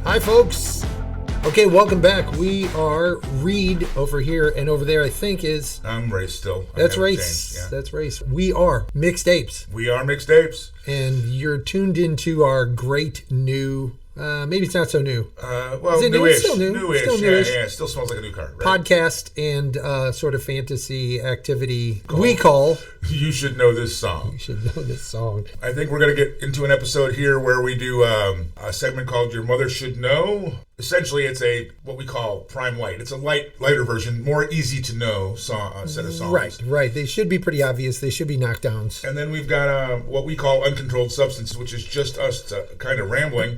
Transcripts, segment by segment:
Hi, folks. Okay, welcome back. We are Reed over here, and over there, I think is... I'm Race still. That's Race. Yeah. That's Race. We are MixedApez. We are MixedApez. And you're tuned into our great new... maybe it's not so new. Well, newish. It's still new. Newish. Still newish. Yeah, it still smells like a new car. Right? Podcast and sort of fantasy activity we call... You Should Know This Song. You Should Know This Song. I think we're going to get into an episode here where we do a segment called Your Mother Should Know. Essentially, it's what we call Prime Light. It's a lighter version, more easy to know set of songs. Right. They should be pretty obvious. They should be knockdowns. And then we've got what we call Uncontrolled Substance, which is just us kind of rambling.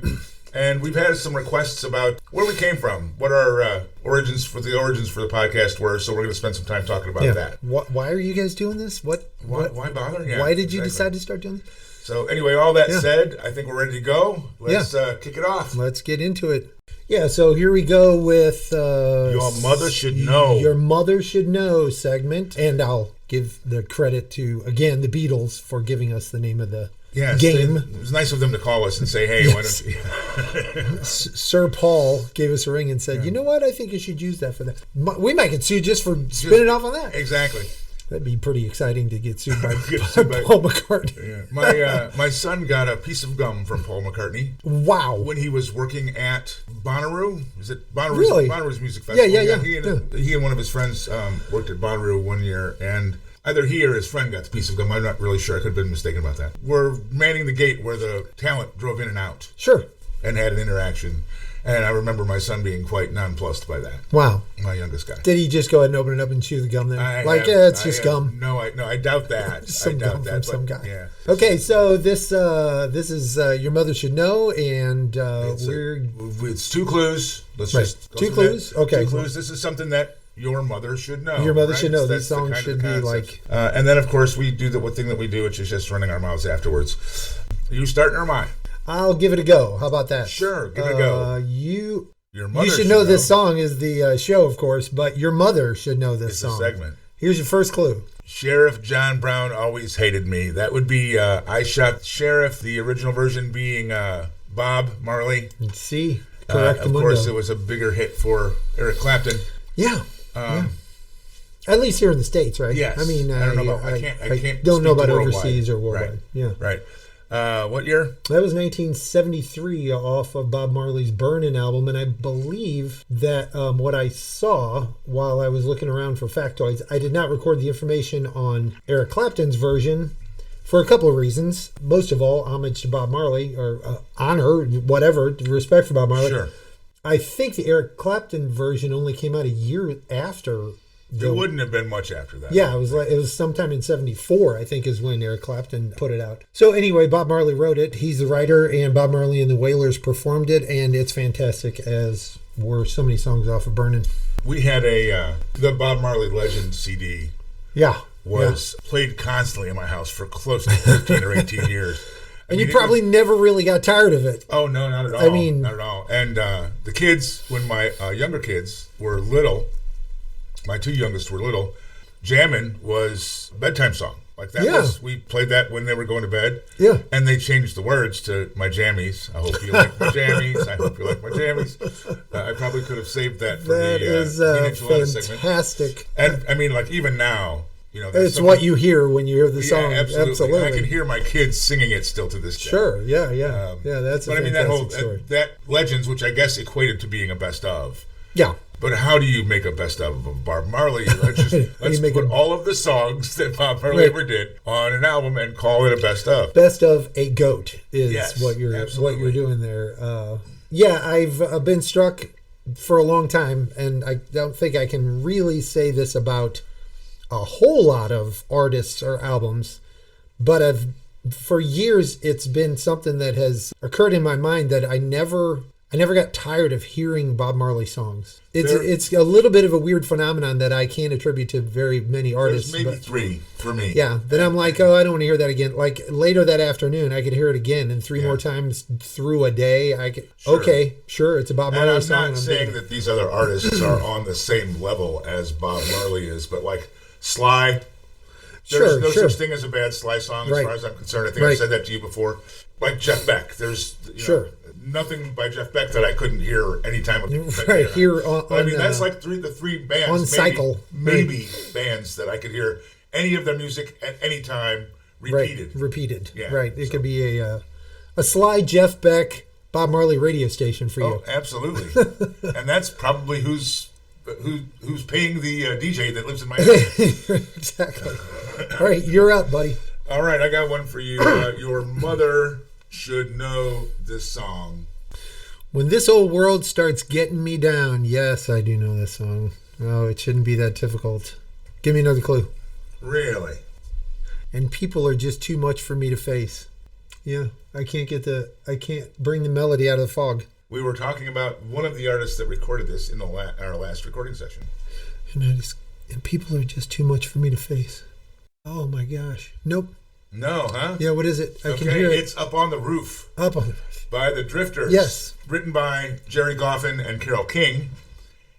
And we've had some requests about where we came from, what our origins for the podcast were. So we're going to spend some time talking about that. Why are you guys doing this? Why bother? Yeah, why did you decide to start doing this? So anyway, all that said, I think we're ready to go. Let's kick it off. Let's get into it. Yeah, so here we go with... Your Mother Should Know. Your Mother Should Know segment. And I'll give the credit to, again, the Beatles for giving us the name of the game. It was nice of them to call us and say, hey, why don't you... Sir Paul gave us a ring and said, you know what, I think you should use that for that. We might get sued just for spinning off on that. Exactly. That'd be pretty exciting to get sued by Paul McCartney. Yeah. My son got a piece of gum from Paul McCartney. Wow. When he was working at Bonnaroo. Is it Bonnaroo's? Really? Bonnaroo's Music Festival. Yeah. He and one of his friends worked at Bonnaroo one year, and either he or his friend got the piece of gum. I'm not really sure. I could have been mistaken about that. We're manning the gate where the talent drove in and out. Sure. And had an interaction. And I remember my son being quite nonplussed by that. Wow. My youngest guy. Did he just go ahead and open it up and chew the gum there? It's just gum. No, I doubt that. Some gum from some guy. Yeah. Okay, so this is Your Mother Should Know, and it's two clues. Let's just go two clues. Okay. 2 clues. This is something that your mother should know. Your mother should know. These songs should be like... and then, of course, we do the one thing that we do, which is just running our mouths afterwards. Are you starting or am I? I'll give it a go. How about that? Sure, give it a go. Your mother should know this song is the show, of course, but your mother should know this song. It's a segment. Here's your first clue. Sheriff John Brown always hated me. That would be I Shot Sheriff, the original version being Bob Marley. Let's see. Correct. Of course, it was a bigger hit for Eric Clapton. Yeah. At least here in the States, right? Yes. I mean, I don't know about, I can't don't know about worldwide. Overseas or worldwide. Right. Yeah. Right. What year? That was 1973 off of Bob Marley's Burnin' album, and I believe that what I saw while I was looking around for factoids, I did not record the information on Eric Clapton's version for a couple of reasons. Most of all, homage to Bob Marley, or honor, whatever, respect for Bob Marley. Sure. I think the Eric Clapton version only came out a year after. It wouldn't have been much after that. Yeah, it was sometime in 74, I think, is when Eric Clapton put it out. So anyway, Bob Marley wrote it. He's the writer, and Bob Marley and the Wailers performed it, and it's fantastic, as were so many songs off of Burnin'. We had the Bob Marley Legend CD. Yeah. Was played constantly in my house for close to 15 or 18 years. And you probably never really got tired of it. Oh, no, not at all. Not at all. And the kids, when my younger kids were little, my 2 youngest were little, jamming was a bedtime song. Like that was, we played that when they were going to bed. Yeah. And they changed the words to my jammies. I hope you like my jammies. I hope you like my jammies. I probably could have saved that for the fantastic segment. And I mean, like even now, it's what you hear when you hear the song. Yeah, absolutely. I can hear my kids singing it still to this day. Sure. Yeah. That's. But I mean that Legends, which I guess equated to being a best of. Yeah. But how do you make a best of Bob Marley? Let's put all of the songs that Bob Marley ever did on an album and call it a best of. Best of a goat is what you're doing there. I've been struck for a long time, and I don't think I can really say this about a whole lot of artists or albums, but for years it's been something that has occurred in my mind that I never got tired of hearing Bob Marley songs. It's a little bit of a weird phenomenon that I can't attribute to very many artists. There's maybe 3 for me. Yeah. Then I'm like, I don't want to hear that again. Like later that afternoon, I could hear it again, and 3 more times through a day. I could. Sure. Okay, sure, it's a Bob Marley song. And I'm not saying that these other artists are on the same level as Bob Marley is, but like Sly. There's no such thing as a bad Sly song as far as I'm concerned. I think I've said that to you before. Like Jeff Beck, there's nothing by Jeff Beck that I couldn't hear anytime. Here on, I mean, that's like the three bands on cycle, maybe bands that I could hear any of their music at any time repeated. Yeah, right. It could be a Sly, Jeff Beck, Bob Marley radio station for you. Oh, absolutely. And that's probably who's paying the DJ that lives in my house. Exactly. All right, you're up, buddy. All right, I got one for you. Your mother should know this song. When this old world starts getting me down. Yes, I do know this song. Oh, it shouldn't be that difficult. Give me another clue. Really? And people are just too much for me to face. Yeah, I can't bring the melody out of the fog. We were talking about one of the artists that recorded this in our last recording session. And people are just too much for me to face. Oh my gosh. Nope. No, huh? Yeah, what is it? I can hear it. It's Up on the Roof. Up on the Roof. By the Drifters. Yes. Written by Jerry Goffin and Carole King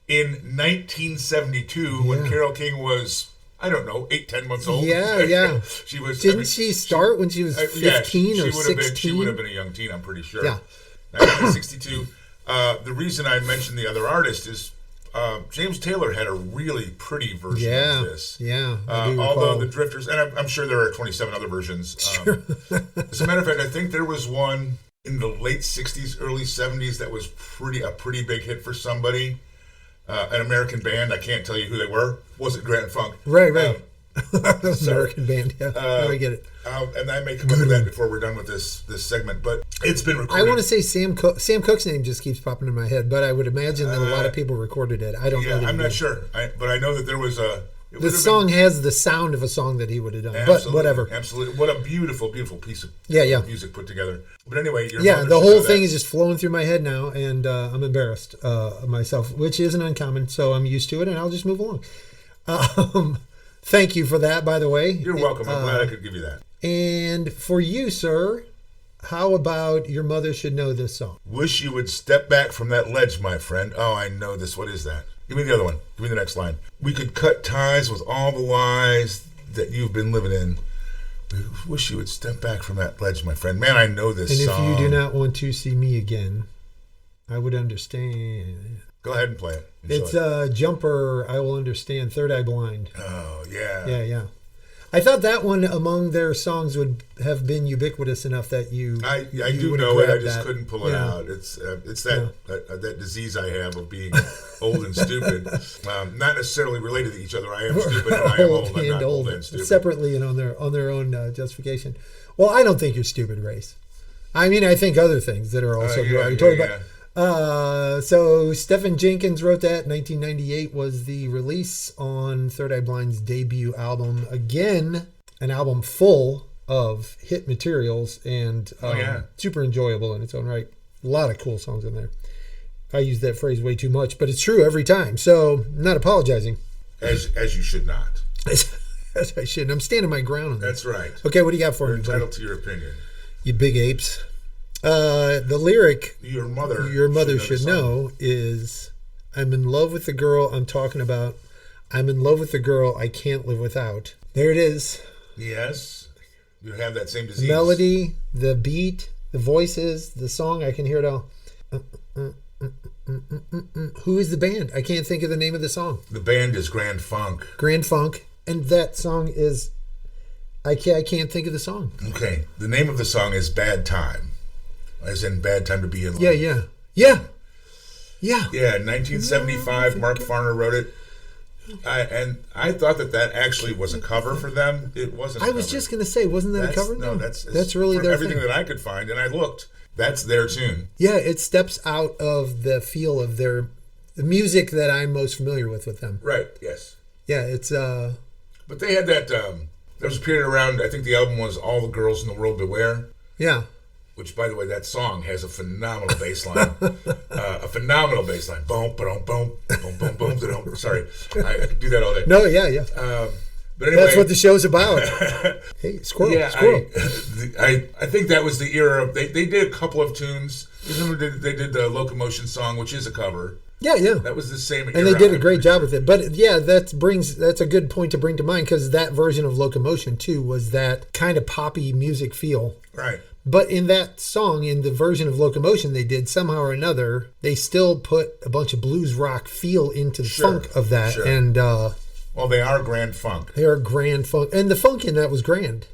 in 1972 when Carole King was, I don't know, 8-10 months old. Yeah. She was. Didn't she start when she was 15 or 16? She would have been a young teen, I'm pretty sure. Yeah. 1962. The reason I mentioned the other artist is James Taylor had a really pretty version of this. Yeah. Although the Drifters, and I'm sure there are 27 other versions. As a matter of fact, I think there was one in the late 60s, early 70s that was a pretty big hit for somebody. An American band. I can't tell you who they were. Was it Grand Funk? Right. American band. Yeah, I get it. And I may come up with that before we're done with this segment. But it's been recorded. I want to say Sam Cooke. Sam Cooke's name just keeps popping in my head, but I would imagine that a lot of people recorded it. I don't know. I'm not sure, but I know that there was a. The song has the sound of a song that he would have done. Absolutely, but whatever. Absolutely. What a beautiful, beautiful piece of music put together. But anyway, the whole thing is just flowing through my head now, and I'm embarrassed myself, which isn't uncommon, so I'm used to it, and I'll just move along. Thank you for that, by the way. You're welcome. I'm glad I could give you that. And for you, sir, how about Your Mother Should Know This Song? Wish you would step back from that ledge, my friend. Oh, I know this. What is that? Give me the other one. Give me the next line. We could cut ties with all the lies that you've been living in. Wish you would step back from that ledge, my friend. Man, I know this song. And if you do not want to see me again, I would understand. Go ahead and play it. It's Jumper, I Will Understand, Third Eye Blind. Oh, yeah. Yeah. I thought that one among their songs would have been ubiquitous enough that I do know it. I just couldn't pull it out. It's that disease I have of being old and stupid. Not necessarily related to each other. I am stupid and I am old. I'm not old and stupid. Separately and on their own justification. Well, I don't think you're stupid, Race. I mean, I think other things that are also derogatory. So Stephen Jenkins wrote that. 1998 was the release on Third Eye Blind's debut album. Again, an album full of hit materials and super enjoyable in its own right. A lot of cool songs in there. I use that phrase way too much, but it's true every time. So I'm not apologizing. As you should not. As I should. I'm standing my ground on that. That's right. Okay, what do you got for me? You're entitled to your opinion. You big apes. The lyric Your mother should know is, I'm in love with the girl I'm talking about. I'm in love with the girl I can't live without. There it is. Yes. You have that same disease. The melody, the beat, the voices, the song, I can hear it all. Who is the band? I can't think of the name of the song. The band is Grand Funk. Grand Funk. And that song is, I can't think of the song. Okay. The name of the song is Bad Time. As in Bad Time to Be in Love. Yeah, 1975, Mark Farner wrote it. I thought that actually was a cover for them. It wasn't. I was just going to say, wasn't that a cover? No, that's really their everything thing. That I could find, and I looked. That's their tune. Yeah, it steps out of the feel of the music that I'm most familiar with them. Right. Yes. Yeah, it's. But they had that. There was a period around. I think the album was All the Girls in the World Beware. Yeah. Which, by the way, that song has a phenomenal bass line. Boom, boom, boom, boom, boom, boom, boom. Sorry, I could do that all day. No, yeah. But anyway, that's what the show's about. Hey, squirrel. I think that was the era. They did a couple of tunes. They did the Locomotion song, which is a cover. Yeah, yeah. That was the same era. And they did a great job with it. But yeah, that's a good point to bring to mind, because that version of Locomotion too was that kind of poppy music feel. Right. But in that song, in the version of Locomotion they did, somehow or another, they still put a bunch of blues rock feel into the funk of that. Sure. And well, they are grand funk. They are grand funk. And the funk in that was grand.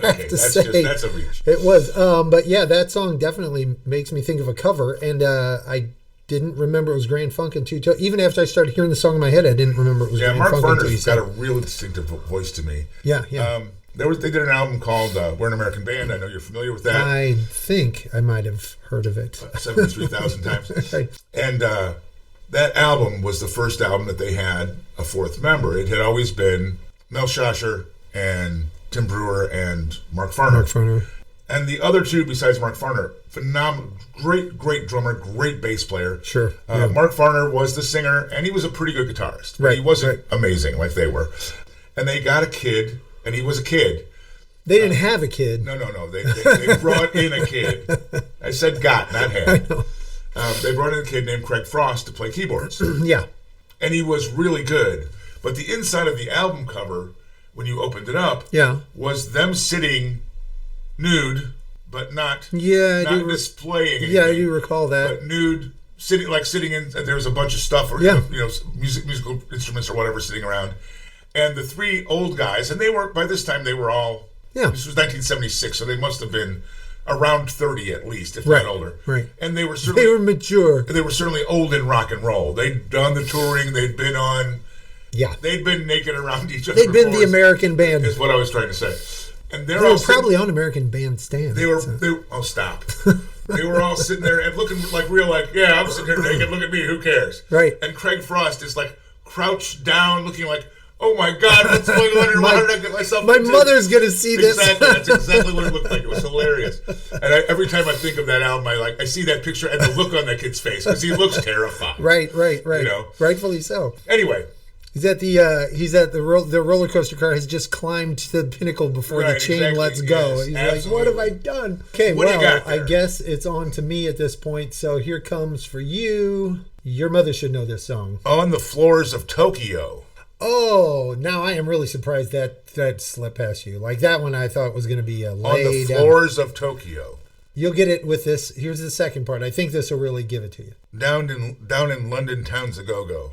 Okay, that's a reach. It was. But yeah, that song definitely makes me think of a cover. And I didn't remember it was Grand Funk until even after I started hearing the song in my head, I didn't remember it was Grand Funk. Mark Farner's got a real distinctive voice to me. Yeah, yeah. They did an album called We're an American Band. I know you're familiar with that. I think I might have heard of it. 73,000 times. Right. And that album was the first album that they had a fourth member. It had always been Mel Schasher and Tim Brewer and Mark Farner. And the other two besides Mark Farner, phenomenal, great drummer, great bass player. Sure. Mark Farner was the singer, and he was a pretty good guitarist. Right. He wasn't amazing like they were. And they got a kid, and he was a kid. They didn't have a kid. No. They brought in a kid. I said got, not had. I know. They brought in a kid named Craig Frost to play keyboards. Yeah. And he was really good. But the inside of the album cover, when you opened it up, was them sitting nude, but not displaying anything. Yeah, I do recall that. But nude, sitting in, there was a bunch of stuff, or musical instruments or whatever sitting around. And the three old guys, and by this time they were all, this was 1976, so they must have been around 30 at least, if not older. Right. And they were mature. They were certainly old in rock and roll. They'd done the touring, they'd been on, they'd been naked around each other. They'd been the American band. Is what I was trying to say. And they were probably on American Bandstand. Stop. They were all sitting there and looking I'm sitting here naked, look at me, who cares? Right. And Craig Frost is like crouched down, looking like, oh my God, what's going on here? Why did I get myself My mother's going to see this. Exactly. That's exactly what it looked like. It was hilarious. And every time I think of that album, I see that picture and the look on that kid's face, because he looks terrified. Right. You know? Rightfully so. Anyway. He's at the roller coaster car has just climbed to the pinnacle before the chain lets go. Yes, he's absolutely. Like, what have I done? Okay, I guess it's on to me at this point. So here comes for you. Your mother should know this song. On the Floors of Tokyo. Oh, now I am really surprised that slipped past you. Like that one I thought was going to be a lay On the Floors of Tokyo. You'll get it with this. Here's the second part. I think this will really give it to you. Down in London town's a go-go.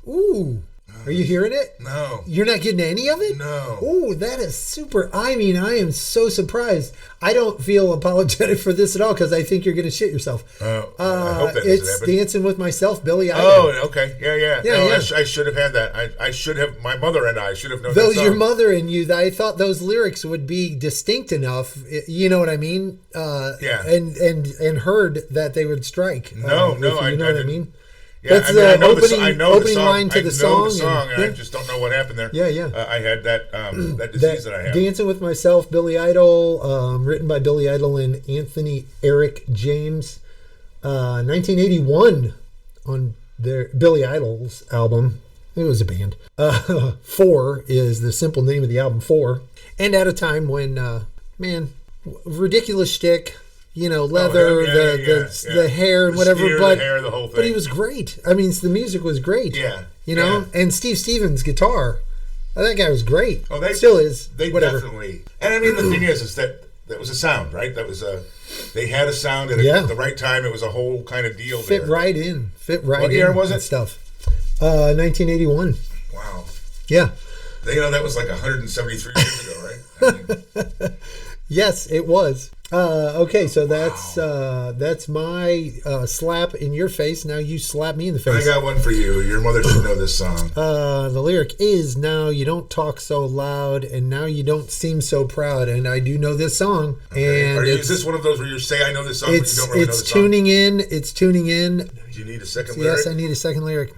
Ooh. Are you hearing it? No. You're not getting any of it? No. Oh, that is super. I mean, I am so surprised. I don't feel apologetic for this at all, because I think you're going to shit yourself. I hope that it's Dancing with Myself, Billy Idol. Oh, okay. Yeah. I should have had that. I should have, my mother and I should have known that song. Your mother and you, I thought those lyrics would be distinct enough, you know what I mean? And heard that they would strike. You know what I mean? Yeah, that's the opening line to the song. And I just don't know what happened there. Yeah. I had that that disease that I have. Dancing with Myself, Billy Idol, written by Billy Idol and Anthony Eric James, 1981 on their Billy Idol's album. It was a band. 4 is the simple name of the album, 4. And at a time when, ridiculous shtick. Leather, the hair and whatever, the hair, the whole thing. But he was great. I mean, the music was great. And Steve Stevens' guitar, that guy was great. Oh, they still is. They definitely. And I mean, the thing is that was a sound, right? That was they had a sound at the right time. It was a whole kind of deal. Fit right in. What year was it? Stuff. 1981. Wow. Yeah. That was like 173 years ago, right? I mean, yes, it was. Okay, so that's my slap in your face. Now you slap me in the face. I got one for you. Your mother should know this song. The lyric is, now you don't talk so loud, and now you don't seem so proud. And I do know this song. Okay. And is this one of those where you say I know this song, but you don't really know the song? It's tuning in. Do you need a second lyric? Yes, I need a second lyric.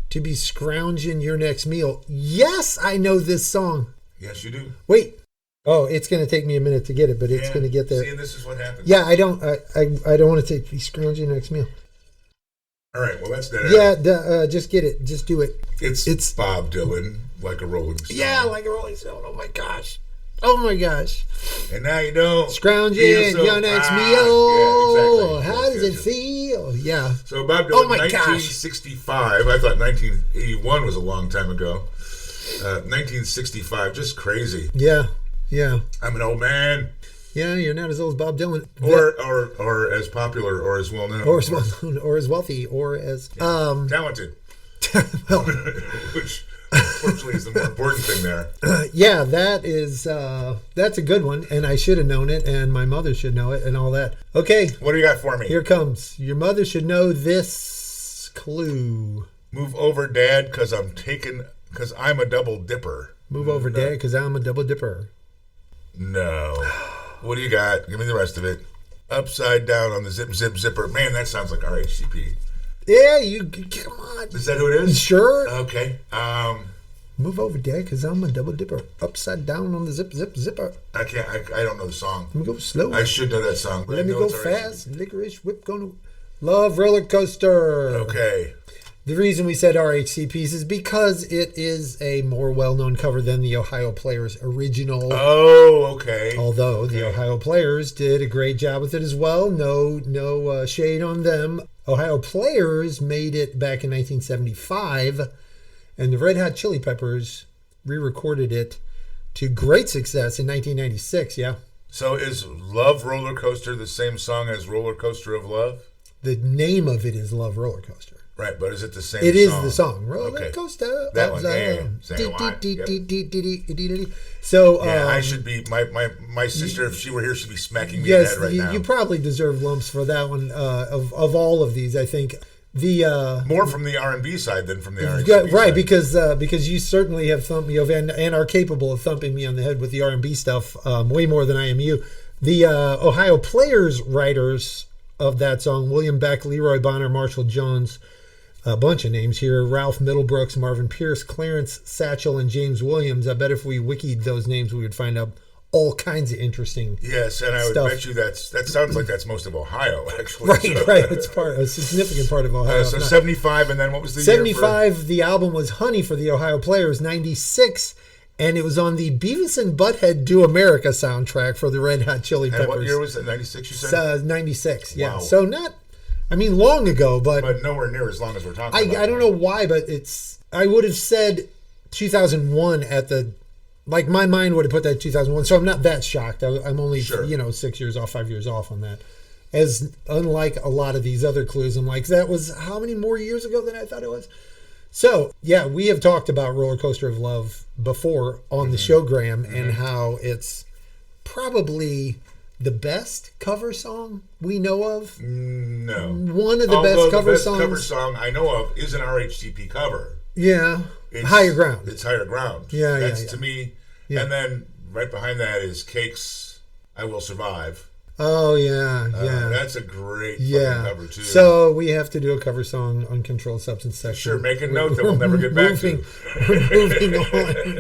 To be scrounging your next meal. Yes, I know this song. Yes, you do. Wait. Oh, it's going to take me a minute to get it, but it's going to get there. See, and this is what happens. Yeah, I don't want to be scrounging next meal. All right, well, that's that. Yeah, just get it. Just do it. It's Bob Dylan, Like a Rolling Stone. Yeah, Like a Rolling Stone. Oh, my gosh. And now you don't scrounging your next meal. Yeah, exactly. How does it feel? deal. Yeah. So Bob Dylan, 1965. I thought 1981 was a long time ago. 1965, just crazy. Yeah. Yeah. I'm an old man. Yeah, you're not as old as Bob Dylan. Or as popular, or as well known. Or as well known, or as wealthy, or as... talented. Well, which, unfortunately, is the more important thing there. Yeah, that's a good one, and I should have known it, and my mother should know it, and all that. Okay. What do you got for me? Here comes. Your mother should know this clue. Move over, Dad, because I'm a double dipper. Move over, Dad, because I'm a double dipper. No. What do you got? Give me the rest of it. Upside down on the zipper. Man, that sounds like RHCP. Yeah, come on. Is that who it is? Sure. Okay. Move over, Dad, because I'm a double dipper. Upside down on the zipper. I don't know the song. Let me go slow. I should know that song. Let me go fast. Licorice whip gonna love roller coaster. Okay. The reason we said RHCPs is because it is a more well-known cover than the Ohio Players original. Oh, okay. Although the Ohio Players did a great job with it as well. No shade on them. Ohio Players made it back in 1975, and the Red Hot Chili Peppers re-recorded it to great success in 1996, yeah. So is Love Roller Coaster the same song as Roller Coaster of Love? The name of it is Love Roller Coaster. Right, but is it the same It song? is the song. Roller Coaster. That one, So, I should be, my sister, if she were here, she'd be smacking me in the head right now. You probably deserve lumps for that one. Of all of these, I think more from the R&B side than from the R&B right, side. because you certainly have thumped me over and are capable of thumping me on the head with the R&B stuff way more than I am you. The Ohio Players writers of that song: William Beck, Leroy Bonner, Marshall Jones. A bunch of names here: Ralph Middlebrooks, Marvin Pierce, Clarence Satchel, and James Williams. I bet if we wikied those names, we would find out all kinds of interesting Yes, and I would bet you that sounds like that's most of Ohio, actually. Right. It's a significant part of Ohio. So 75, and then what was the 75, year for? The album was Honey for the Ohio Players. 96, and it was on the Beavis and Butthead Do America soundtrack for the Red Hot Chili Peppers. And what year was it? 96, you said? 96, yeah. Wow. So long ago, but nowhere near as long as we're talking about. I don't know why, but I would have said 2001 my mind would have put that 2001. So I'm not that shocked. I'm only, 6 years off, 5 years off on that. As unlike a lot of these other clues, I'm like, that was how many more years ago than I thought it was? So, yeah, we have talked about Roller Coaster of Love before on the show, Graham, and how it's probably the best cover song we know of. No. One of the best cover songs. The best cover song I know of is an RHCP cover. Yeah. It's Higher Ground. It's Higher Ground. Yeah, That's to me. Yeah. And then right behind that is Cake's I Will Survive. Oh, yeah. That's a great cover, too. So we have to do a cover song on Controlled Substance section. Sure, make a note that we'll never get back to. We're moving on.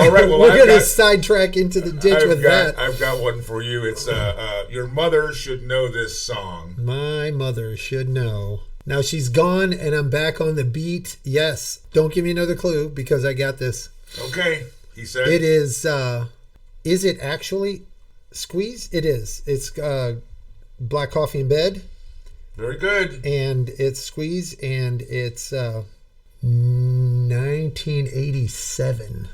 All right, well, we're going to sidetrack into the ditch that. I've got one for you. It's Your Mother Should Know This Song. My mother should know. Now she's gone, and I'm back on the beat. Yes. Don't give me another clue, because I got this. Okay, he said. It is it actually... Squeeze? It is. It's Black Coffee in Bed. Very good. And it's Squeeze, and it's 1987.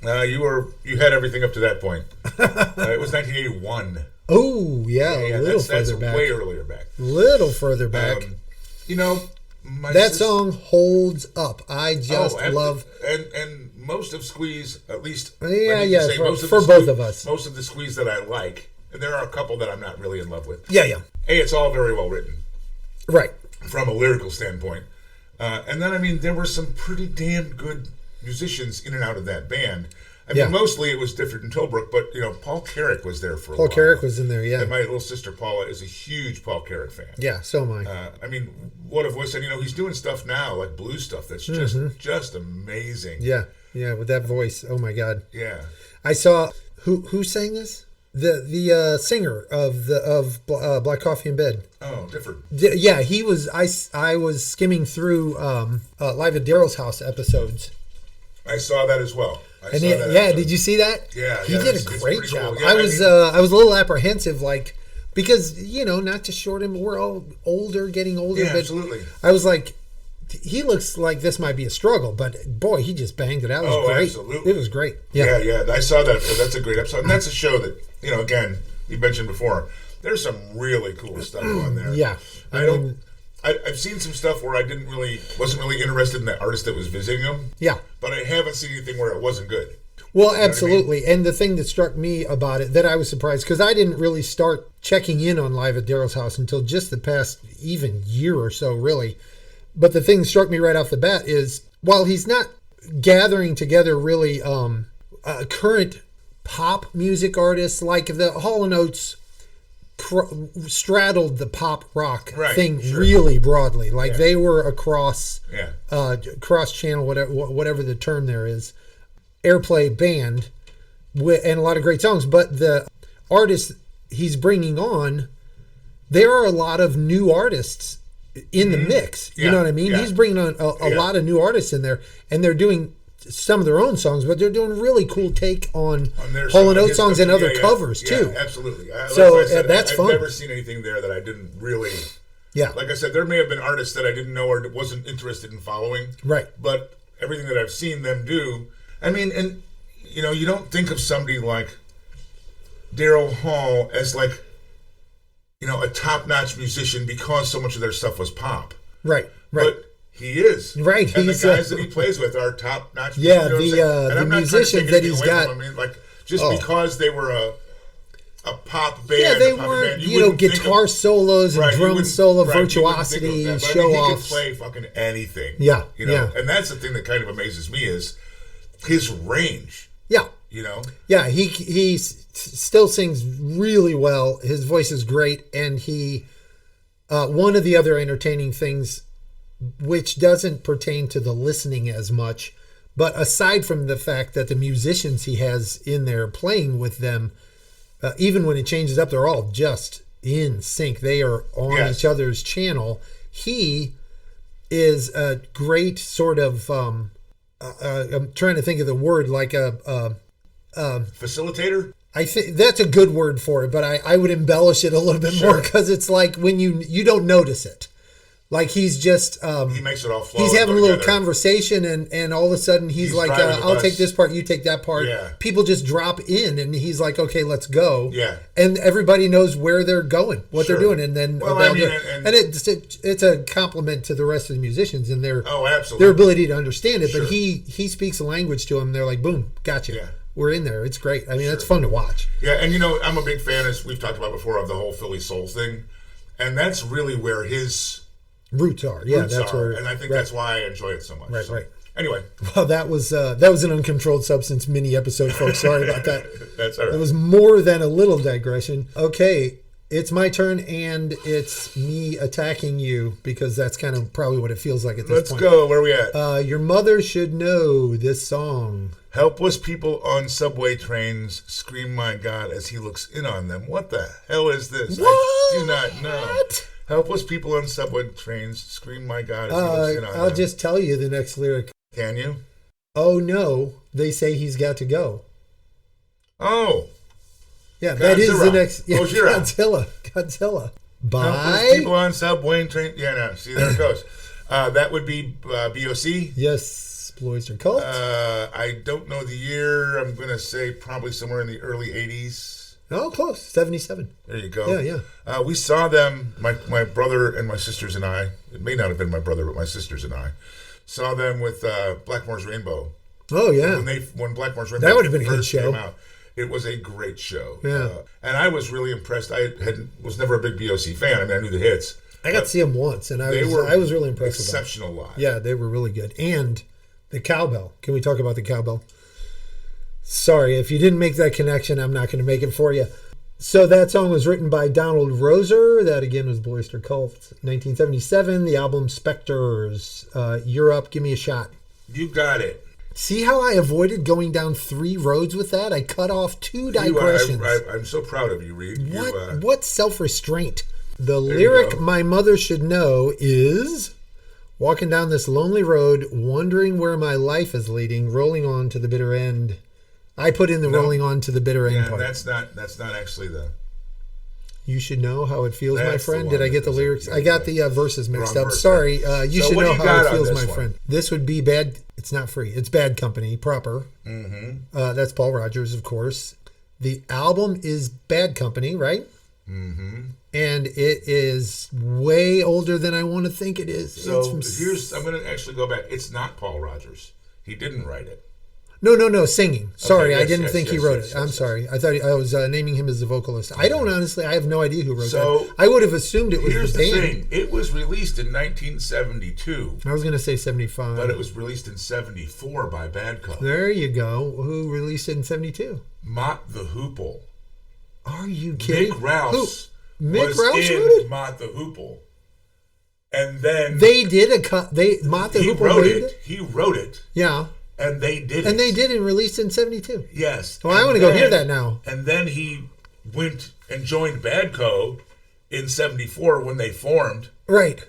You had everything up to that point. It was 1981. Oh, yeah, a little further back. Way earlier back. Little further back. That song holds up. I just love... And most of Squeeze, at least... for both of us. Most of the Squeeze that I like, and there are a couple that I'm not really in love with. Yeah. It's all very well written. Right. From a lyrical standpoint. And then, there were some pretty damn good musicians in and out of that band. Mostly it was Difford and Tilbrook, but, Paul Carrick was there for a while. Paul Carrick was in there, yeah. And my little sister Paula is a huge Paul Carrick fan. Yeah, so am I. What a voice. And, he's doing stuff now, like blues stuff, that's just amazing. Yeah, with that voice. Oh, my God. Yeah. I saw... Who sang this? The singer of Black Coffee in Bed. Oh, Difford. Yeah, he was... I was skimming through Live at Daryl's House episodes. I saw that as well. Did you see that? Yeah, he did a great job. Cool. Yeah, I was a little apprehensive, like, Because, not to short him, we're all older, getting older. Yeah, but absolutely. I was like, he looks like this might be a struggle, but boy, he just banged it out. It was great. Absolutely. It was great. Yeah. I saw that. That's a great episode. And that's a show that, again, you mentioned before, there's some really cool stuff on there. Yeah. I've seen some stuff where I wasn't really interested in the artist that was visiting him. Yeah. But I haven't seen anything where it wasn't good. Well, absolutely. I mean? And the thing that struck me about it, that I was surprised, because I didn't really start checking in on Live at Daryl's House until just the past even year or so, really. But the thing that struck me right off the bat is, while he's not gathering together really current pop music artists, like the Hall & Oates straddled the pop rock thing really broadly. Like they were across channel, whatever the term there is, airplay band, and a lot of great songs. But the artists he's bringing on, there are a lot of new artists in the mix. You know what I mean? He's bringing on a lot of new artists in there, and they're doing some of their own songs, but they're doing really cool take on Hall & Oates songs and other covers too. Absolutely. So that's fun. I've never seen anything there that I didn't really. Yeah. Like I said, there may have been artists that I didn't know or wasn't interested in following. Right. But everything that I've seen them do, I mean, and you don't think of somebody like Daryl Hall as like, a top-notch musician because so much of their stuff was pop. Right. But he is. Right. And the guys that he plays with are top-notch musicians. Yeah, the musicians that he's got. Because they were a pop band. Yeah, they weren't, guitar solos and drum solo virtuosity, show-offs. He could play fucking anything. Yeah. And that's the thing that kind of amazes me is his range. Yeah. Yeah, he still sings really well. His voice is great, and he one of the other entertaining things, which doesn't pertain to the listening as much, but aside from the fact that the musicians he has in there playing with them, even when it changes up, they're all just in sync. They are on each other's channel. He is a great sort of I'm trying to think of the word, like a facilitator. I think that's a good word for it, but I would embellish it a little bit more, because it's like when you don't notice it. Like he's just he makes it all flow. He's having a little conversation, and all of a sudden he's like, I'll take this part, you take that part. Yeah. People just drop in, and he's like, okay, let's go. Yeah. And everybody knows where they're going, what they're doing, and then it's a compliment to the rest of the musicians and their ability to understand it. But he speaks a language to them. They're like, boom, gotcha. Yeah. We're in there. It's great. I mean, it's fun to watch. Yeah, and I'm a big fan, as we've talked about before, of the whole Philly Soul thing, and that's really where his roots are. Yeah, that's where, and I think that's why I enjoy it so much. Right, right. Anyway, well, that was an Uncontrolled Substance mini episode, folks. Sorry about that. That's all right. It was more than a little digression. Okay, it's my turn, and it's me attacking you, because that's kind of probably what it feels like at this point. Let's go. Where are we at? Your mother should know this song. Helpless people on subway trains scream, "My God," as he looks in on them. What the hell is this? What? I do not know. What? Helpless people on subway trains scream, "My God," as he looks in on them. I'll just tell you the next lyric. Can you? Oh no, they say he's got to go. Oh. Yeah, Godzilla. That is the next. Yeah, Godzilla. Bye. People on subway train. Yeah, no. See, there it goes. That would be BOC. Yes. Blue Oyster Cult. I don't know the year. I'm going to say probably somewhere in the early 80s. Oh, close. 77. There you go. Yeah, yeah. We saw them, my brother and my sisters and I. It may not have been my brother, but my sisters and I saw them with Blackmore's Rainbow. Oh, yeah. When Blackmore's Rainbow, that would have been a good show. Came out. It was a great show. Yeah. And I was really impressed. I was never a big BOC fan. I mean, I knew the hits. I got to see them once, and I was really impressed with them. Exceptional live. Yeah, they were really good. And the cowbell. Can we talk about the cowbell? Sorry, if you didn't make that connection, I'm not going to make it for you. So that song was written by Donald Roser. That, again, was Blue Oyster Cult. 1977, the album Spectres. You're Up, Give Me a Shot. You got it. See how I avoided going down 3 roads with that? I cut off 2 digressions. I'm so proud of you, Reed. What self-restraint. The lyric my mother should know is... Walking down this lonely road, wondering where my life is leading, rolling on to the bitter end. I put in the rolling on to the bitter end part. That's not actually the... You should know how it feels, That's my friend. Did I get the lyrics? Yeah, I got the verses mixed up. verse, Sorry. You should know how it feels, my one? friend. This would be bad. It's not free. It's Bad Company proper. Mm-hmm. That's Paul Rogers, of course. The album is Bad Company, right? Mm-hmm. And it is way older than I want to think it is. So I'm going to actually go back. It's not Paul Rogers. He didn't write it. No, singing. Sorry, Okay, I didn't think he wrote it. I'm sorry. I thought I was naming him as the vocalist. I don't honestly, I have no idea who wrote that. I would have assumed it was here's the the band. thing. It was released in 1972. I was going to say 75. But it was released in 74 by Bad Co. There you go. Who released it in 72? Mott the Hoople. Are you kidding? Mick Rouse Mick Rouse in wrote it? Mott the Hoople. And then they did a cut. Mott the Hoople made it? He wrote it. Yeah. And they did it. And they did and released it in 72. Yes. Well, I want to go hear that now. And then he went and joined Bad Co. in 74 when they formed. Right.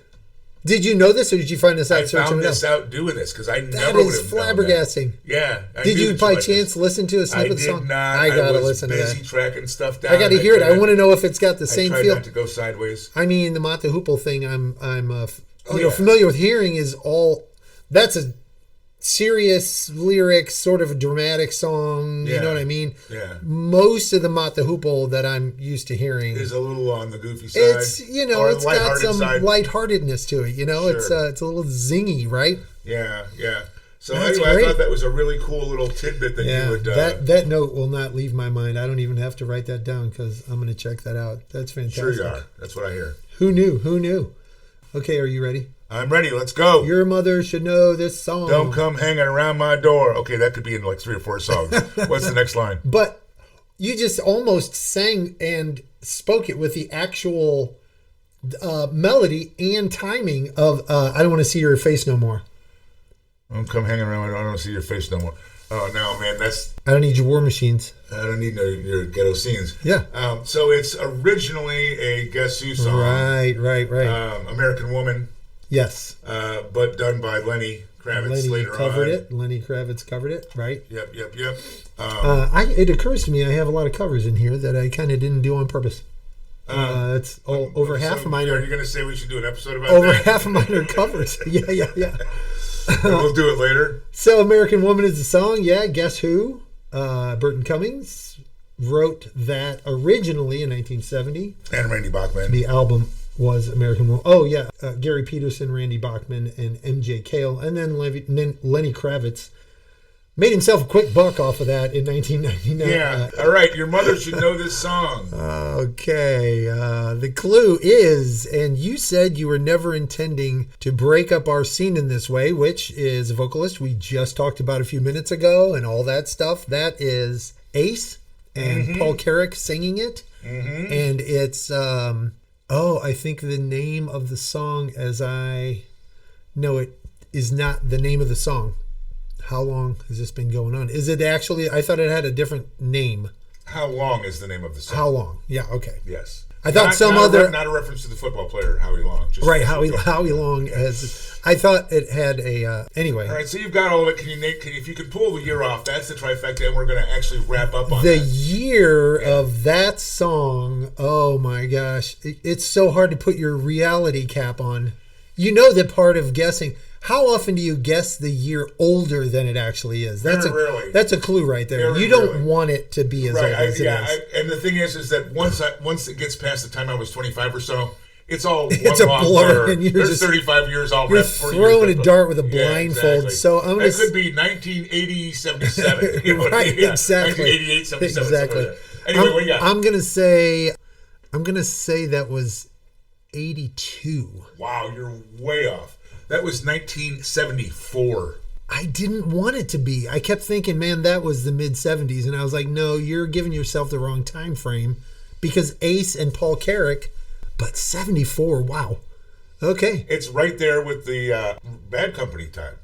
Did you know this, or did you find this out? I found this out doing this because I never would have known flabbergasting. Yeah. Did you by chance listen to a snippet of the song? I gotta listen to that. I was busy tracking stuff down. I gotta hear it. I want to know if it's got the same feel. I tried feel. not to go sideways. I mean, the Mott the Hoople thing. I'm familiar with hearing is all. That's a serious lyrics, sort of a dramatic song. You know what I mean? Yeah. Most of the Mott the Hoople that I'm used to hearing is a little on the goofy side. It's it's got some lightheartedness to it. Sure. It's a little zingy, right? Yeah. So That's anyway, great. I thought that was a really cool little tidbit that you would. That note will not leave my mind. I don't even have to write that down because I'm going to check that out. That's fantastic. Sure you are. That's what I hear. Who knew? Okay, are you ready? I'm ready. Let's go. Your mother should know this song. Don't come hanging around my door. Okay, that could be in like 3 or 4 songs. What's the next line? But you just almost sang and spoke it with the actual melody and timing of I don't want to see your face no more. Don't come hanging around. I don't want to see your face no more. Oh, no, man. I don't need your war machines. I don't need your ghetto scenes. Yeah. So it's originally a Guess Who song. Right. American Woman. Yes. But done by Lenny Kravitz later on. Lenny Kravitz covered it, right? Yep. It occurs to me I have a lot of covers in here that I kind of didn't do on purpose. It's over half of mine. Are you going to say we should do an episode about that? Over half of mine are covers. Yeah. We'll do it later. So American Woman is the song. Yeah, Guess Who? Burton Cummings wrote that originally in 1970. And Randy Bachman. The album was American Woman. Oh, yeah. Gary Peterson, Randy Bachman, and M.J. Cale. And then Lenny Kravitz made himself a quick buck off of that in 1999. Yeah. All right. Your mother should know this song. Okay. The clue is, and you said you were never intending to break up our scene in this way, which is a vocalist we just talked about a few minutes ago and all that stuff. That is Ace and Paul Carrick singing it. Mm-hmm. And it's... I think the name of the song, as I know it, is not the name of the song. How long has this been going on? Is it actually? I thought it had a different name. How Long is the name of the song. How Long? Yeah. Okay. Yes. I thought not a reference to the football player Howie Long. Just right. Howie Long has. I thought it had a. Anyway. All right. So you've got all of it. If you could pull the year off, that's the trifecta, and we're going to actually wrap up on the year of that song. Oh my gosh! It's so hard to put your reality cap on. You know that part of guessing. How often do you guess the year older than it actually is? That's a clue right there. Very you don't rarely. Want it to be as old as it is. And the thing is that once it gets past the time I was 25 or so, it's all it's a blur. And there's 35 years all you're throwing a dart with a blindfold. Exactly. So I'm gonna. It could be 1980, 77. Right, exactly. 1988, 77. Exactly. Like anyway, what do you got? I'm gonna say that was 82. Wow, you're way off. That was 1974. I didn't want it to be. I kept thinking, man, that was the mid 70s, and I was like, no, you're giving yourself the wrong time frame because Ace and Paul Carrick. But 74, wow. Okay. It's right there with the Bad Company time.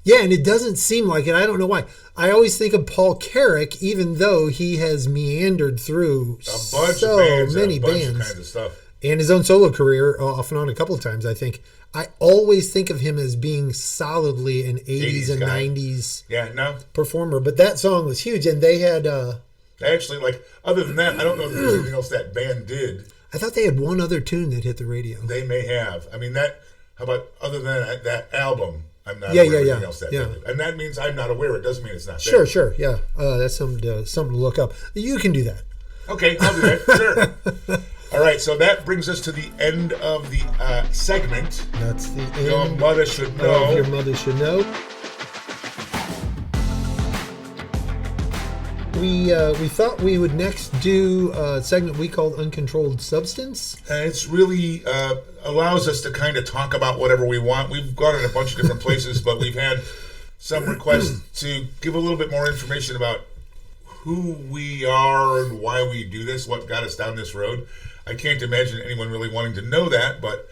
Yeah, and it doesn't seem like it. I don't know why. I always think of Paul Carrick, even though he has meandered through so many bands. Of kinds of stuff. And his own solo career, off and on a couple of times, I think. I always think of him as being solidly an 80s and guy. 90s performer. But that song was huge. And they had Actually, like, other than that, I don't know if there's anything else that band did. I thought they had one other tune that hit the radio. They may have. I mean, how about other than that album? I'm not aware of anything else that did. And that means I'm not aware. It doesn't mean it's not there. Sure, yeah. That's something to look up. You can do that. Okay, I'll do that. Sure. All right, so that brings us to the end of the segment. That's the end. Your mother should know. Your mother should know. We thought we would next do a segment we called Uncontrolled Substance. And it's really allows us to kind of talk about whatever we want. We've gone in a bunch of different places, but we've had some requests to give a little bit more information about who we are and why we do this, what got us down this road. I can't imagine anyone really wanting to know that, but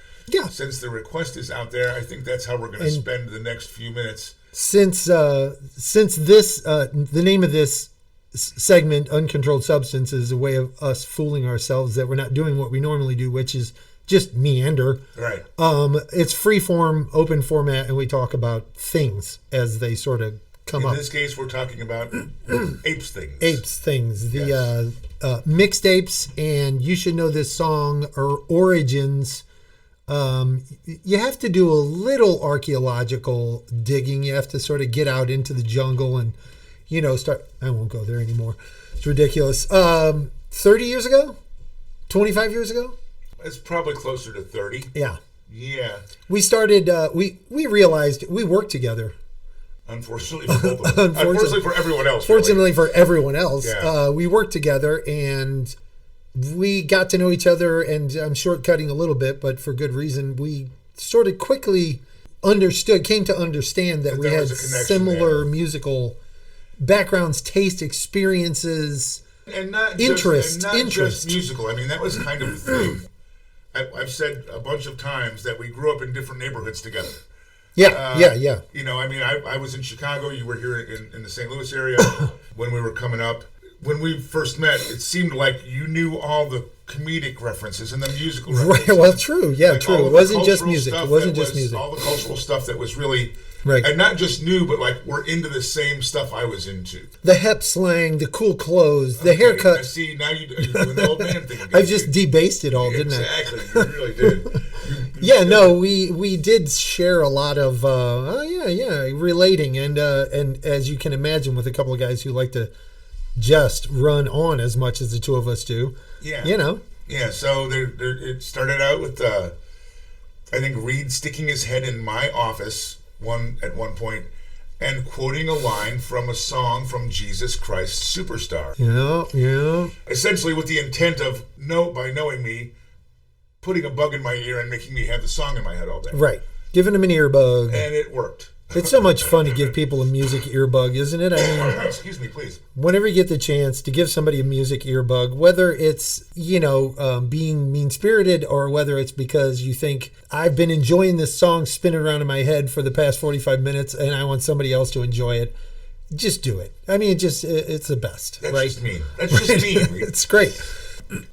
since the request is out there, I think that's how we're going to spend the next few minutes. Since this, the name of this segment, Uncontrolled Substance, is a way of us fooling ourselves that we're not doing what we normally do, which is just meander. Right. It's free form, open format, and we talk about things as they sort of come up. In this case, we're talking about Apes Things. Apes Things. The MixedApez and You Should Know This Song or Origins. You have to do a little archaeological digging. You have to sort of get out into the jungle and, start. I won't go there anymore. It's ridiculous. 30 years ago? 25 years ago? It's probably closer to 30. Yeah. Yeah. We started, we realized we worked together. Unfortunately for both of them. Unfortunately for everyone else. Fortunately for everyone else. Yeah. We worked together and we got to know each other, and I'm shortcutting a little bit, but for good reason. We sort of quickly came to understand that we had similar musical backgrounds, taste, experiences, and not interest. Just musical. I mean, that was kind of the thing. I've said a bunch of times that we grew up in different neighborhoods together. Yeah. I mean, I was in Chicago. You were here in the St. Louis area when we were coming up. When we first met, it seemed like you knew all the comedic references and the musical references. Right, well, true. Yeah, like true. It wasn't just music. It wasn't just music. All the cultural stuff that was really... Right. And not just new, but like we're into the same stuff I was into. The hep slang, the cool clothes, the haircut. See, now you're doing the old man thing again. I just debased it all, didn't I? Exactly, you really did. We did share a lot of relating, and as you can imagine, with a couple of guys who like to just run on as much as the two of us do. Yeah. Yeah. So it started out with I think Reed sticking his head in my office at one point and quoting a line from a song from Jesus Christ Superstar. Yeah. Essentially with the intent of, by knowing me, putting a bug in my ear and making me have the song in my head all day. Right. Giving him an earbug. And it worked. It's so much fun to give people a music earbug, isn't it? I mean, excuse me, please. Whenever you get the chance to give somebody a music earbug, whether it's, being mean-spirited or whether it's because you think, I've been enjoying this song spinning around in my head for the past 45 minutes and I want somebody else to enjoy it, just do it. I mean, it's the best. That's right? just mean. That's just mean. It's great.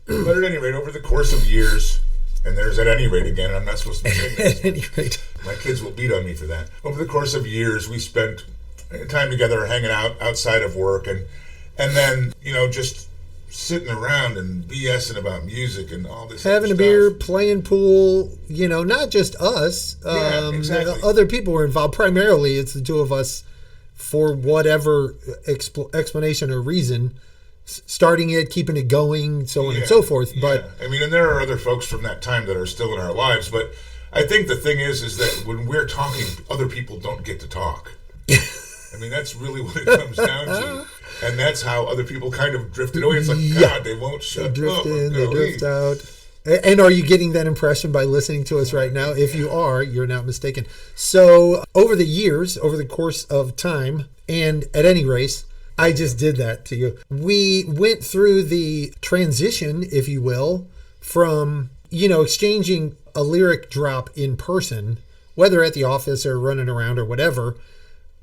But at any rate, over the course of years... And there's at any rate again. I'm not supposed to be saying that. At any rate. My kids will beat on me for that. Over the course of years, we spent time together hanging out outside of work and then, just sitting around and BSing about music and all this having a beer, playing pool, not just us. Exactly. Other people were involved. Primarily, it's the two of us for whatever explanation or reason. Starting it, keeping it going, so on and so forth. But I mean, and there are other folks from that time that are still in our lives. But I think the thing is that when we're talking, other people don't get to talk. I mean, that's really what it comes down to. And that's how other people kind of drifted away. It's like, God, they won't shut up. They drift in, they drift out. And are you getting that impression by listening to us right now? If you are, you're not mistaken. So over the course of time, and at any rate, I just did that to you. We went through the transition, if you will, from, exchanging a lyric drop in person, whether at the office or running around or whatever.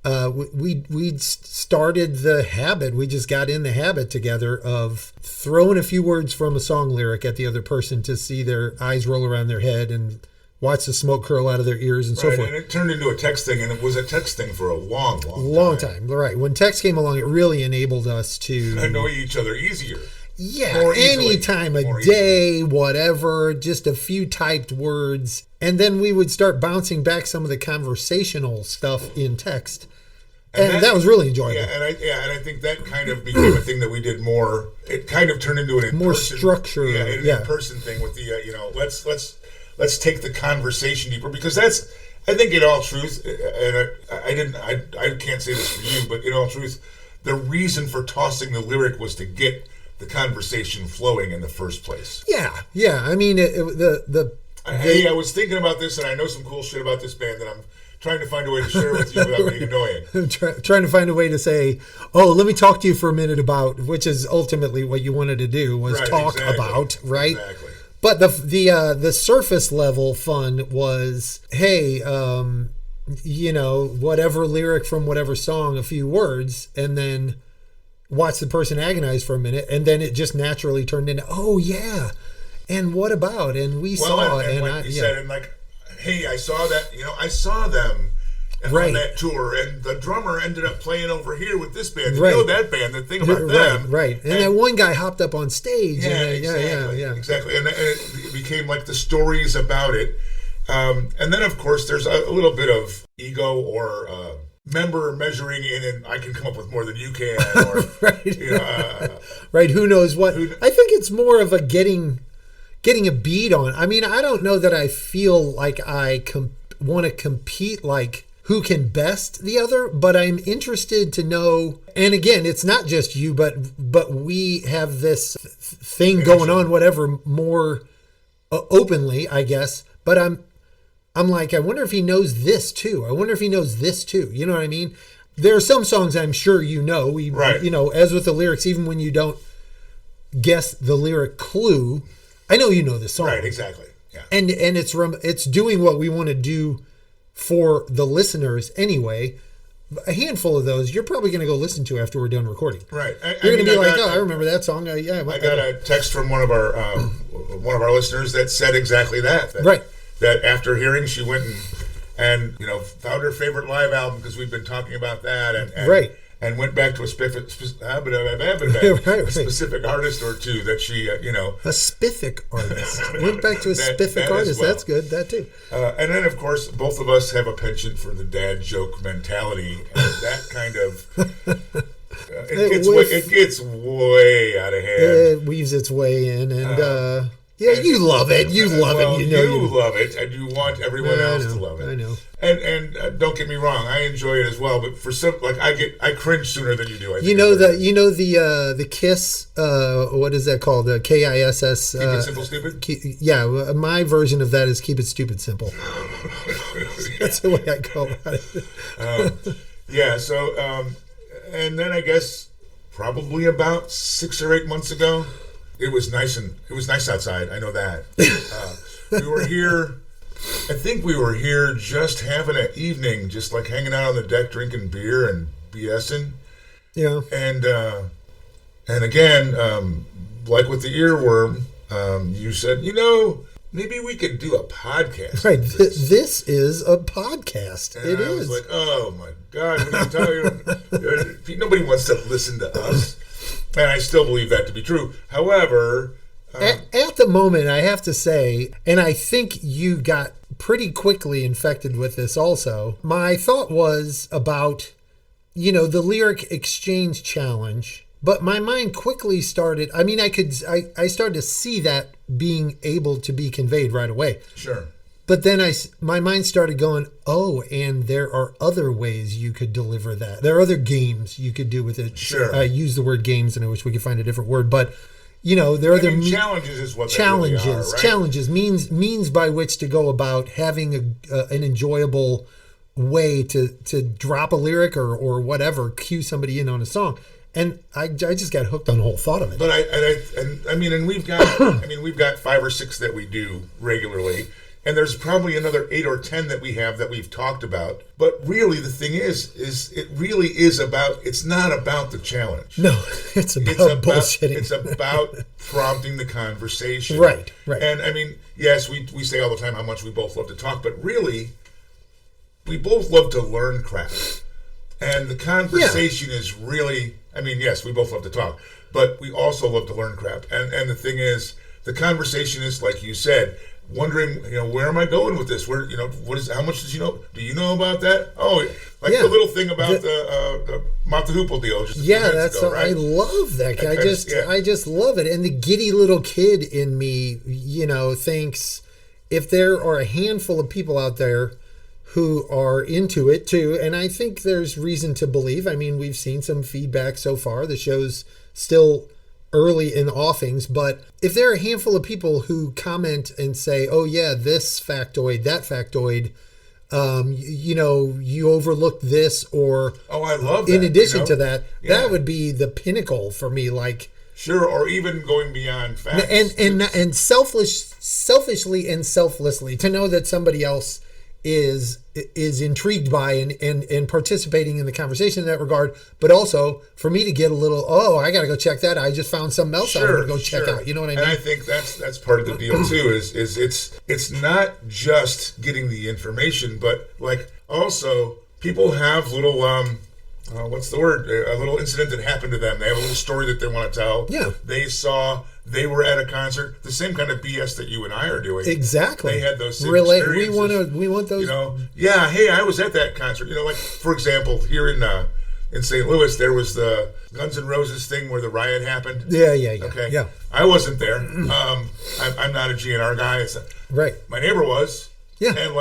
We started the habit. We just got in the habit together of throwing a few words from a song lyric at the other person to see their eyes roll around their head and watch the smoke curl out of their ears and so forth. And it turned into a text thing, and it was a text thing for a long time. Right. When text came along, it really enabled us to annoy each other easier. Yeah, any time of day, whatever, just a few typed words. And then we would start bouncing back some of the conversational stuff in text. And that was really enjoyable. Yeah, and I think that kind of became a thing that we did more. It kind of turned into an in-person, more structure. Yeah, an in-person thing with the, let's take the conversation deeper, because that's, I think in all truth, and I can't say this for you, but in all truth, the reason for tossing the lyric was to get the conversation flowing in the first place. Yeah. I mean, I was thinking about this, and I know some cool shit about this band that I'm trying to find a way to share with you without being annoying. Trying to find a way to say, oh, let me talk to you for a minute about, which is ultimately what you wanted to do, was talk about, right? Exactly. But the surface level fun was, hey, whatever lyric from whatever song, a few words, and then watch the person agonize for a minute, and then it just naturally turned into, oh yeah, and what about, and we saw, and like you said, and like, hey, I saw that, I saw them on that tour, and the drummer ended up playing over here with this band. You know that band, the thing about them. Right. And that one guy hopped up on stage. Exactly. And it became like the stories about it. And then, of course, there's a little bit of ego or member measuring in, and I can come up with more than you can. Or, right. Who knows what? I think it's more of a getting a beat on. I mean, I don't know that I feel like I want to compete like who can best the other, but I'm interested to know. And again, it's not just you, but we have this thing going on, whatever, more openly, I guess. But I'm like, I wonder if he knows this too. I wonder if he knows this too. You know what I mean? There are some songs I'm sure as with the lyrics, even when you don't guess the lyric clue, I know you know this song. Right, exactly. Yeah. And it's doing what we want to do for the listeners anyway. A handful of those you're probably going to go listen to after we're done recording. Right. You're going to be I remember that song. I got a text from one of our listeners that said exactly that. Right. That after hearing, she went and found her favorite live album, because we've been talking about that, and went back to a specific artist or two that she, A spiffig artist. Went back to a spiffig artist. Well. That's good. That too. And then, of course, both of us have a penchant for the dad joke mentality, and that kind of... it gets way out of hand. It weaves its way in, and... you love it. You love it. You love it, and you want everyone else to love it. I know. And don't get me wrong, I enjoy it as well. But for some, like I cringe sooner than you do. The KISS. What is that called? The KISS. Keep it simple, stupid. My version of that is keep it stupid, simple. That's the way I go about it. So, and then I guess probably about 6 or 8 months ago. It was nice outside. I know that. We were here. I think we were here just having an evening, just like hanging out on the deck, drinking beer and BSing. Yeah. And again, like with the earworm, you said, maybe we could do a podcast. Right. This is a podcast. And I was like, oh my God, what are you talking? Nobody wants to listen to us. And I still believe that to be true. However... At the moment, I have to say, and I think you got pretty quickly infected with this also, my thought was about, the lyric exchange challenge, but my mind quickly started, I started to see that being able to be conveyed right away. Sure. But then my mind started going, oh, and there are other ways you could deliver that. There are other games you could do with it. Sure. I use the word games, and I wish we could find a different word. But, there are other... challenges is what they really are, right? Challenges, means by which to go about having an enjoyable way to drop a lyric or whatever, cue somebody in on a song. And I just got hooked on the whole thought of it. But we've got 5 or 6 that we do regularly. And there's probably another 8 or 10 that we have that we've talked about. But really, the thing is it really is about, it's not about the challenge. No, it's about bullshitting. It's about prompting the conversation. Right. And I mean, yes, we say all the time how much we both love to talk, but really, we both love to learn crap. And the conversation is really, I mean, yes, we both love to talk, but we also love to learn crap. And the thing is, the conversation is, like you said, wondering, where am I going with this? Where, how much did you know? Do you know about that? Oh, the little thing about the Mount the Hoople deal. Just that's ago, right? I love that. I just love it. And the giddy little kid in me, thinks if there are a handful of people out there who are into it too, and I think there's reason to believe. I mean, we've seen some feedback so far. The show's still early in offings, but if there are a handful of people who comment and say, oh yeah, this factoid, that factoid, you overlooked this, or I love that. In addition to that, that would be the pinnacle for me. Like, sure, or even going beyond facts, and selfishly and selflessly to know that somebody else is intrigued by and participating in the conversation in that regard, but also for me to get a little, I gotta go check that. I just found something else I want to go check out. You know what I mean? And I think that's part of the deal too, is it's not just getting the information, but like also people have little what's the word? A little incident that happened to them. They have a little story that they want to tell. Yeah. They were at a concert, the same kind of BS that you and I are doing. Exactly. They had those same experiences. We want those. Hey, I was at that concert. like, for example, here in St. Louis, there was the Guns N' Roses thing where the riot happened. Yeah. Okay. Yeah. I wasn't there. I'm not a GNR guy. Right. My neighbor was. Yeah. And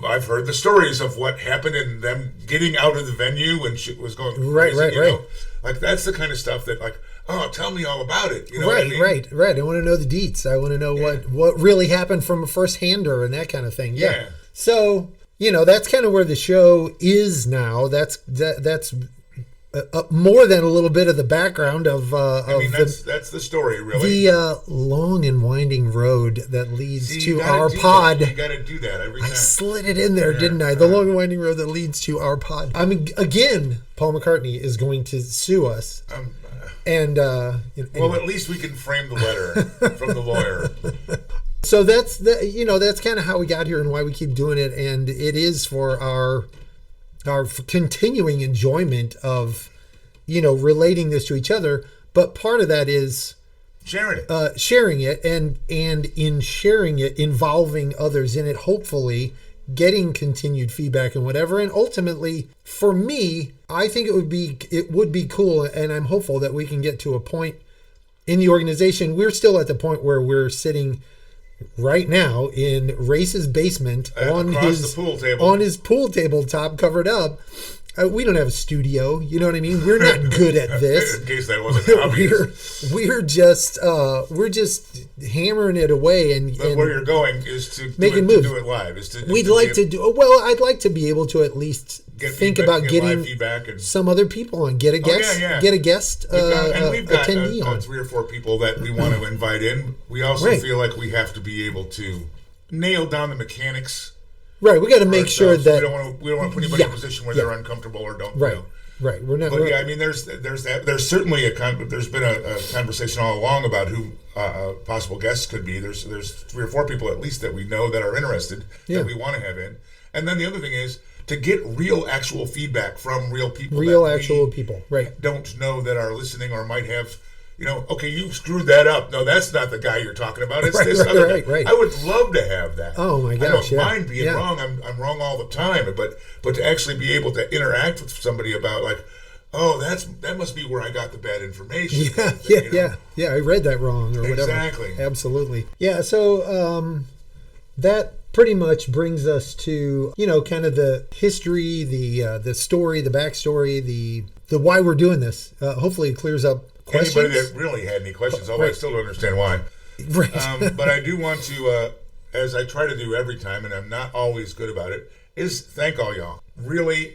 I've heard the stories of what happened and them getting out of the venue when shit was going crazy, right. Like, that's the kind of stuff that, tell me all about it. Right, what I mean? right. I want to know the deets. I want to know what really happened from a first-hander and that kind of thing. Yeah. So, that's kind of where the show is now. That's more than a little bit of the background of that's the story, really. The long and winding road that leads to our pod. You got to do that every time. I slid it in there, didn't I? The long and winding road that leads to our pod. I mean, again, Paul McCartney is going to sue us. And well, at least we can frame the letter from the lawyer. So that's kind of how we got here and why we keep doing it, and it is for our continuing enjoyment of relating this to each other. But part of that is sharing it, and in sharing it, involving others in it, hopefully getting continued feedback and whatever. And ultimately, for me, I think it would be cool, and I'm hopeful that we can get to a point in the organization. We're still at the point where we're sitting right now in Race's basement on his pool table top, covered up. We don't have a studio, you know what I mean? We're not good at this. In case that wasn't obvious. We're just hammering it away, and where you're going is to do it live. I'd like to be able to at least think about getting feedback and some other people on, get a guest, we've got attendee on. 3 or 4 people that we want to invite in. We also feel like we have to be able to nail down the mechanics. Right, we got to make sure that we don't want to put anybody in a position where they're uncomfortable or don't. Right. We're not. But I mean, there's that. There's certainly there's been a conversation all along about who possible guests could be. There's 3 or 4 people at least that we know that are interested that we want to have in. And then the other thing is to get real, actual feedback from real people. Right? Don't know that are listening or might have. Okay, you screwed that up. No, that's not the guy you're talking about. It's this other guy. Right. I would love to have that. Oh my gosh! I don't mind being wrong. I'm wrong all the time. But to actually be able to interact with somebody about that must be where I got the bad information. Yeah. I read that wrong or whatever. Exactly. Absolutely. Yeah. So that pretty much brings us to kind of the history, the story, the backstory, the why we're doing this. Hopefully, it clears up questions. Anybody that really had any questions, although I still don't understand why. Right. But I do want to, as I try to do every time, and I'm not always good about it, is thank all y'all. Really,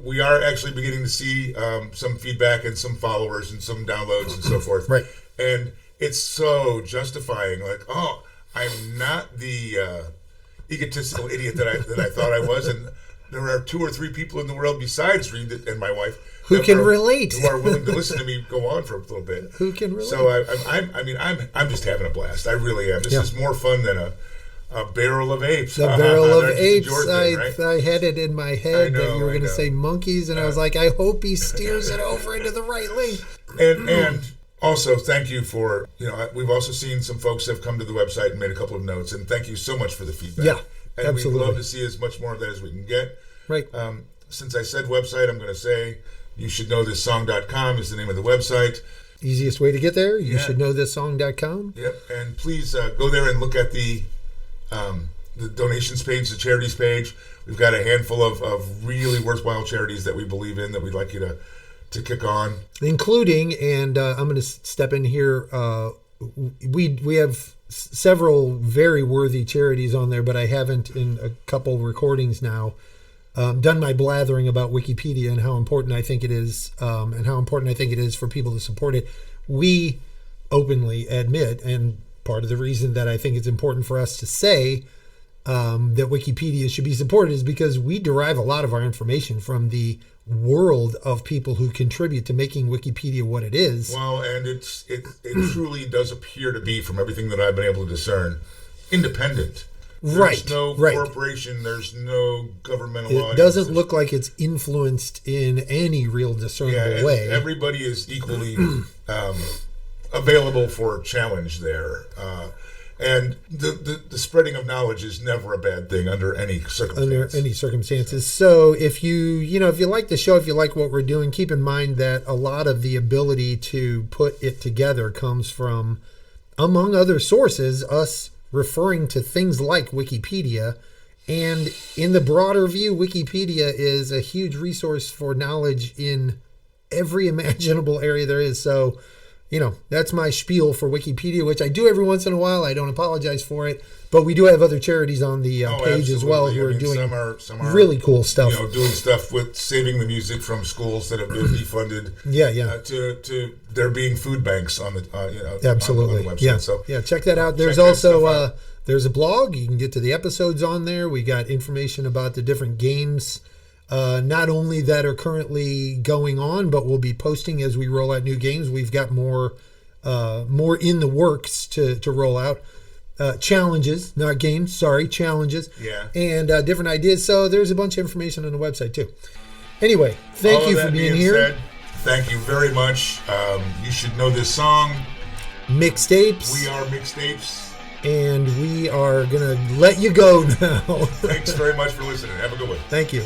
we are actually beginning to see some feedback and some followers and some downloads and so forth. Right. And it's so justifying. I'm not the egotistical idiot that I thought I was, and there are 2 or 3 people in the world besides Reed and my wife who can relate, who are willing to listen to me go on for a little bit. Who can relate? So I'm just having a blast. I really am. This is more fun than a barrel of apes. The barrel of apes. Thing, right? I had it in my head that you were going to say monkeys, and I was like, I hope he steers it over into the right lane. And also, thank you for, we've also seen some folks have come to the website and made a couple of notes, and thank you so much for the feedback. Yeah, and absolutely. we'd love to see as much more of that as we can get. Right. Since I said website, I'm going to say youshouldknowthissong.com is the name of the website. Easiest way to get there, youshouldknowthissong.com. Yep, and please go there and look at the donations page, the charities page. We've got a handful of really worthwhile charities that we believe in that we'd like you to kick on. Including, and I'm going to step in here, we have several very worthy charities on there, but I haven't in a couple recordings now done my blathering about Wikipedia and how important I think it is, and how important I think it is for people to support it. We openly admit, and part of the reason that I think it's important for us to say that Wikipedia should be supported is because we derive a lot of our information from the world of people who contribute to making Wikipedia what it is. Well, and it truly does appear to be, from everything that I've been able to discern, independent. There's no corporation, there's no governmental audience. It doesn't look like it's influenced in any real discernible way. Everybody is equally available for challenge there. And the spreading of knowledge is never a bad thing under any circumstances. So if you like the show, if you like what we're doing, keep in mind that a lot of the ability to put it together comes from, among other sources, us referring to things like Wikipedia. And in the broader view, Wikipedia is a huge resource for knowledge in every imaginable area there is. So, that's my spiel for Wikipedia, which I do every once in a while. I don't apologize for it. But we do have other charities on the page as well who are doing some are really cool stuff. Doing stuff with saving the music from schools that have been defunded. To there being food banks on the absolutely on the website. So check that out. There's also there's a blog. You can get to the episodes on there. We got information about the different games. Not only that are currently going on, but we'll be posting as we roll out new games. We've got more in the works to roll out. Challenges, not games, challenges. Yeah. And different ideas. So there's a bunch of information on the website too. Anyway, thank you for being here. Said, thank you very much. You should know this song. MixedApez. We are MixedApez. And we are going to let you go now. Thanks very much for listening. Have a good one. Thank you.